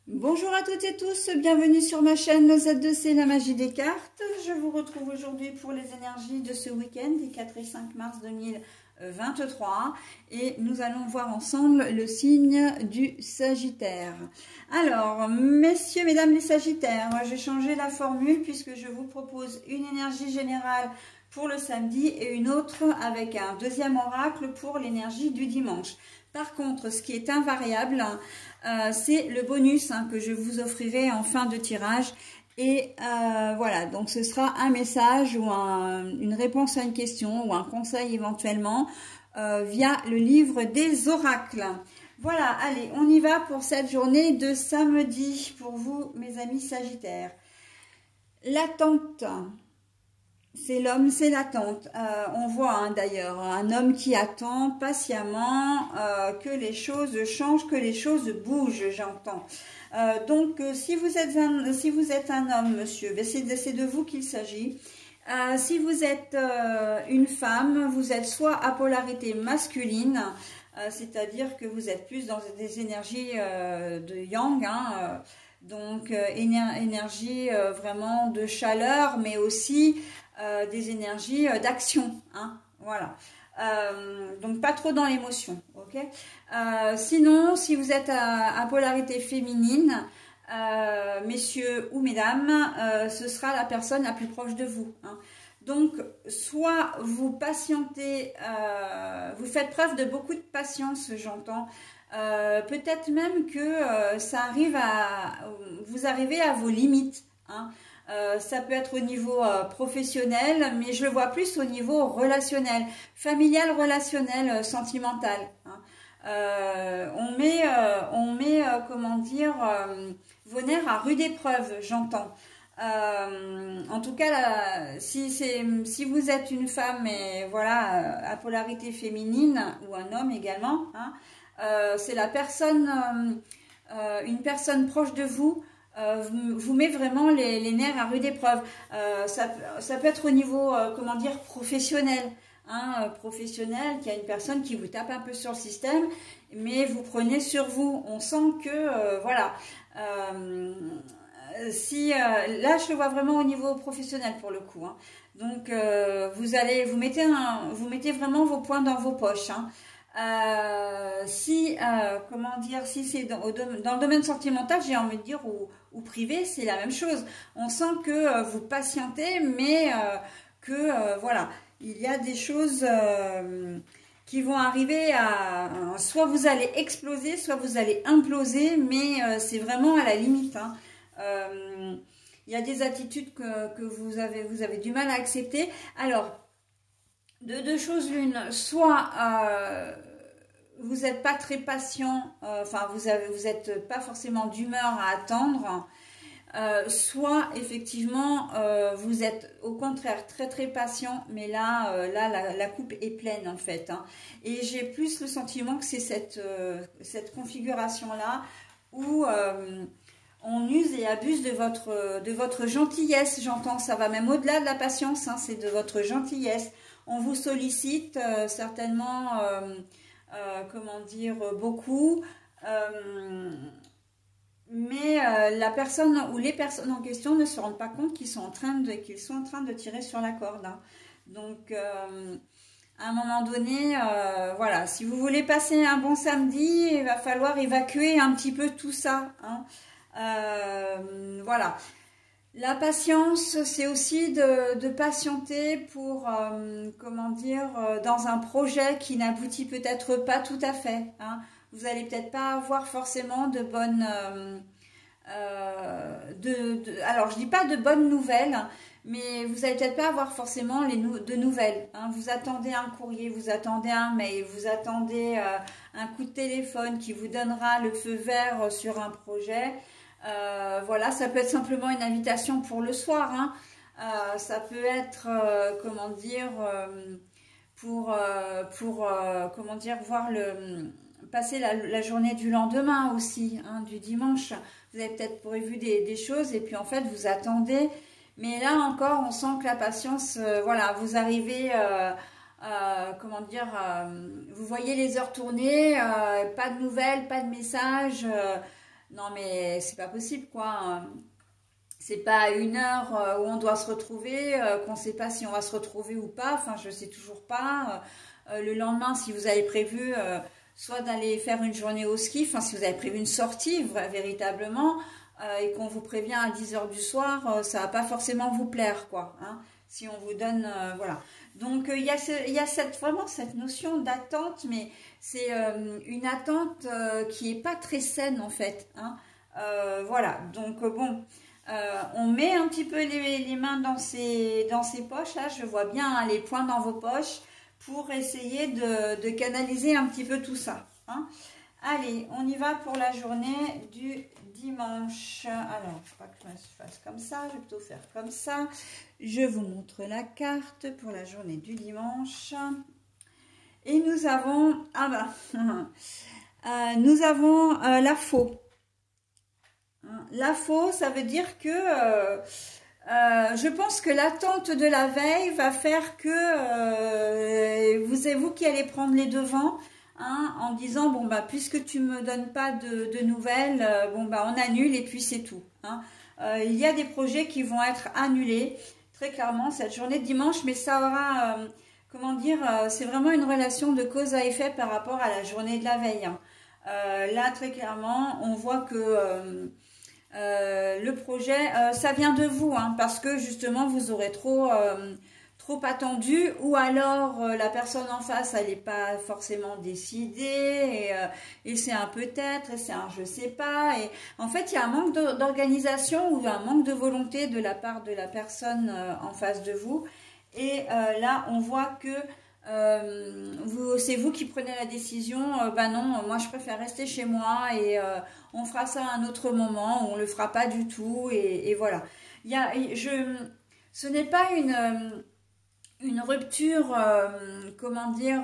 Bonjour à toutes et tous, bienvenue sur ma chaîne Z2C, la magie des cartes. Je vous retrouve aujourd'hui pour les énergies de ce week-end du 4 et 5 mars 2023 et nous allons voir ensemble le signe du Sagittaire. Alors, messieurs, mesdames les Sagittaires, moi j'ai changé la formule puisque je vous propose une énergie générale pour le samedi et une autre avec un deuxième oracle pour l'énergie du dimanche. Par contre, ce qui est invariable, c'est le bonus que je vous offrirai en fin de tirage. Et voilà, donc ce sera un message ou une réponse à une question ou un conseil éventuellement via le livre des oracles. Voilà, allez, on y va pour cette journée de samedi pour vous, mes amis Sagittaires. L'attente. C'est l'homme, c'est l'attente. On voit d'ailleurs un homme qui attend patiemment que les choses changent, que les choses bougent, j'entends. Donc, si vous êtes un homme, monsieur, ben c'est de vous qu'il s'agit. Si vous êtes une femme, vous êtes soit à polarité masculine, c'est-à-dire que vous êtes plus dans des énergies de yang, donc énergie vraiment de chaleur, mais aussi des énergies d'action, voilà. Donc pas trop dans l'émotion, ok. Sinon, si vous êtes à polarité féminine, messieurs ou mesdames, ce sera la personne la plus proche de vous. Donc, soit vous patientez, vous faites preuve de beaucoup de patience, j'entends. Peut-être même que vous arrivez à vos limites. Ça peut être au niveau professionnel, mais je le vois plus au niveau relationnel, familial, relationnel, sentimental. On met comment dire, vos nerfs à rude épreuve, j'entends. En tout cas, là, si vous êtes une femme et voilà à polarité féminine ou un homme également, c'est la personne, une personne proche de vous. Vous met vraiment les nerfs à rude épreuve. Ça peut être au niveau, comment dire, professionnel. Professionnel, qu'il y a une personne qui vous tape un peu sur le système, mais vous prenez sur vous. On sent que, voilà. Là, je le vois vraiment au niveau professionnel pour le coup. Donc, vous mettez vraiment vos poings dans vos poches. Comment dire, si c'est dans le domaine sentimental, j'ai envie de dire, ou privé, c'est la même chose. On sent que vous patientez, mais voilà, il y a des choses qui vont arriver soit vous allez exploser, soit vous allez imploser, mais c'est vraiment à la limite. Il y a des attitudes que vous avez du mal à accepter. Alors, de deux choses l'une, soit vous n'êtes pas très patient, enfin vous n'êtes pas forcément d'humeur à attendre, soit effectivement vous êtes au contraire très très patient, mais là, la coupe est pleine en fait. Et j'ai plus le sentiment que c'est cette configuration-là où on use et abuse de votre gentillesse, j'entends, ça va même au-delà de la patience, c'est de votre gentillesse. On vous sollicite certainement, comment dire, beaucoup, mais la personne ou les personnes en question ne se rendent pas compte qu'ils sont en train de tirer sur la corde. Donc, à un moment donné, voilà, si vous voulez passer un bon samedi, il va falloir évacuer un petit peu tout ça. Voilà. La patience, c'est aussi de patienter pour, comment dire, dans un projet qui n'aboutit peut-être pas tout à fait. Vous allez peut-être pas avoir forcément de bonnes... alors, je dis pas de bonnes nouvelles, mais vous allez peut-être pas avoir forcément de nouvelles. Vous attendez un courrier, vous attendez un mail, vous attendez un coup de téléphone qui vous donnera le feu vert sur un projet. Voilà, ça peut être simplement une invitation pour le soir. Ça peut être, comment dire, pour comment dire, passer la journée du lendemain aussi, du dimanche. Vous avez peut-être prévu des choses et puis en fait vous attendez. Mais là encore, on sent que la patience, voilà, vous arrivez, comment dire, vous voyez les heures tourner, pas de nouvelles, pas de messages. non mais c'est pas possible quoi. C'est pas à 1 heure où on doit se retrouver, qu'on ne sait pas si on va se retrouver ou pas. Enfin, je ne sais toujours pas. Le lendemain, si vous avez prévu soit d'aller faire une journée au ski, enfin, si vous avez prévu une sortie véritablement, et qu'on vous prévient à 10 h du soir, ça va pas forcément vous plaire, quoi. Hein, si on vous donne, voilà. Donc, il y a vraiment cette notion d'attente, mais c'est une attente qui est pas très saine, en fait. Hein. Voilà, donc bon... on met un petit peu les mains dans ces poches là, je vois bien hein, les poings dans vos poches pour essayer de canaliser un petit peu tout ça. Hein. Allez, on y va pour la journée du dimanche. Alors, je crois que je fasse comme ça, je vais plutôt faire comme ça. Je vous montre la carte pour la journée du dimanche. Et nous avons, nous avons la faux. La faux, ça veut dire que je pense que l'attente de la veille va faire que vous qui allez prendre les devants hein, en disant bon bah puisque tu me donnes pas de nouvelles, bon bah on annule et puis c'est tout. Hein. Il y a des projets qui vont être annulés très clairement cette journée de dimanche, mais ça aura comment dire, c'est vraiment une relation de cause à effet par rapport à la journée de la veille. Hein. Là très clairement, on voit que le projet, ça vient de vous, hein, parce que justement vous aurez trop attendu, ou alors la personne en face elle n'est pas forcément décidée, et c'est un peut-être, et c'est un je sais pas, et en fait il y a un manque d'organisation ou un manque de volonté de la part de la personne en face de vous, et là on voit que c'est vous qui prenez la décision, bah non, moi je préfère rester chez moi et on fera ça à un autre moment, ou on le fera pas du tout, et voilà. Ce n'est pas une rupture, comment dire,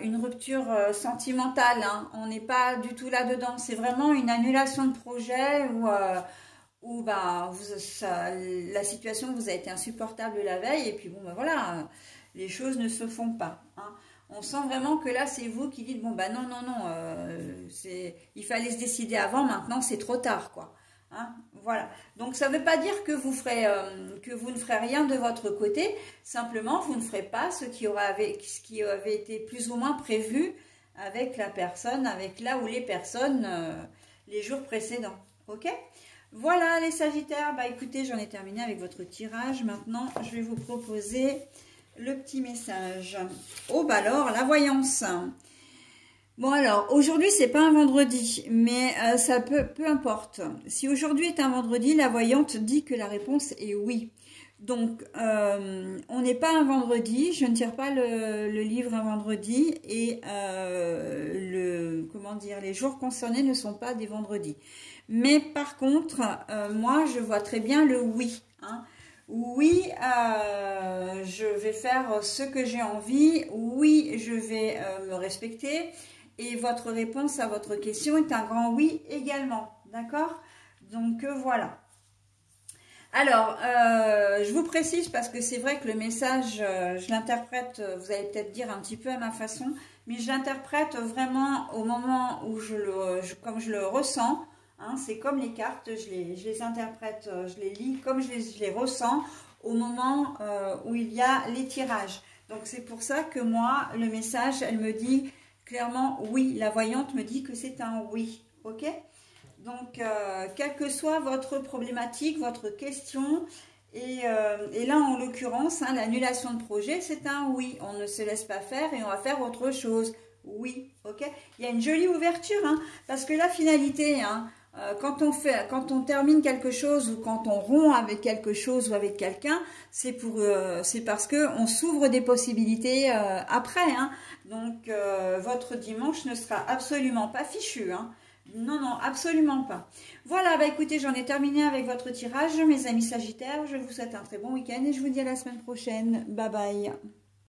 une rupture sentimentale, hein. On n'est pas du tout là-dedans, c'est vraiment une annulation de projet où bah, la situation vous a été insupportable la veille, et puis bon, bah voilà, les choses ne se font pas. Hein. On sent vraiment que là, c'est vous qui dites, bon, bah non, il fallait se décider avant, maintenant c'est trop tard, quoi. Hein, voilà. Donc, ça ne veut pas dire que vous ne ferez rien de votre côté, simplement, vous ne ferez pas ce qui avait été plus ou moins prévu avec la personne, avec là ou les personnes, les jours précédents. Ok ? Voilà les Sagittaires, bah écoutez, j'en ai terminé avec votre tirage. Maintenant, je vais vous proposer le petit message. Oh bah alors, la voyance. Bon alors, aujourd'hui c'est pas un vendredi, mais ça peu importe. Si aujourd'hui est un vendredi, la voyante dit que la réponse est oui. Donc, on n'est pas un vendredi, je ne tire pas le livre un vendredi, et comment dire, les jours concernés ne sont pas des vendredis. Mais par contre, moi je vois très bien le oui. Hein. Oui, je vais faire ce que j'ai envie, oui, je vais me respecter, et votre réponse à votre question est un grand oui également, d'accord? Donc voilà. Alors, je vous précise parce que c'est vrai que le message, je l'interprète, vous allez peut-être dire un petit peu à ma façon, mais je l'interprète vraiment au moment où comme je le ressens. Hein, c'est comme les cartes, je les interprète, je les lis comme je les ressens au moment où il y a les tirages. Donc c'est pour ça que moi, le message, elle me dit clairement oui. La voyante me dit que c'est un oui. Ok ? Donc, quelle que soit votre problématique, votre question, et là en l'occurrence, hein, l'annulation de projet, c'est un oui. On ne se laisse pas faire et on va faire autre chose. Oui, ok. Il y a une jolie ouverture, hein, parce que la finalité, hein, quand on termine quelque chose ou quand on rompt avec quelque chose ou avec quelqu'un, c'est parce que on s'ouvre des possibilités après. Hein. Donc, votre dimanche ne sera absolument pas fichu. Hein. Non, non, absolument pas. Voilà, bah écoutez, j'en ai terminé avec votre tirage, mes amis Sagittaires. Je vous souhaite un très bon week-end et je vous dis à la semaine prochaine. Bye bye.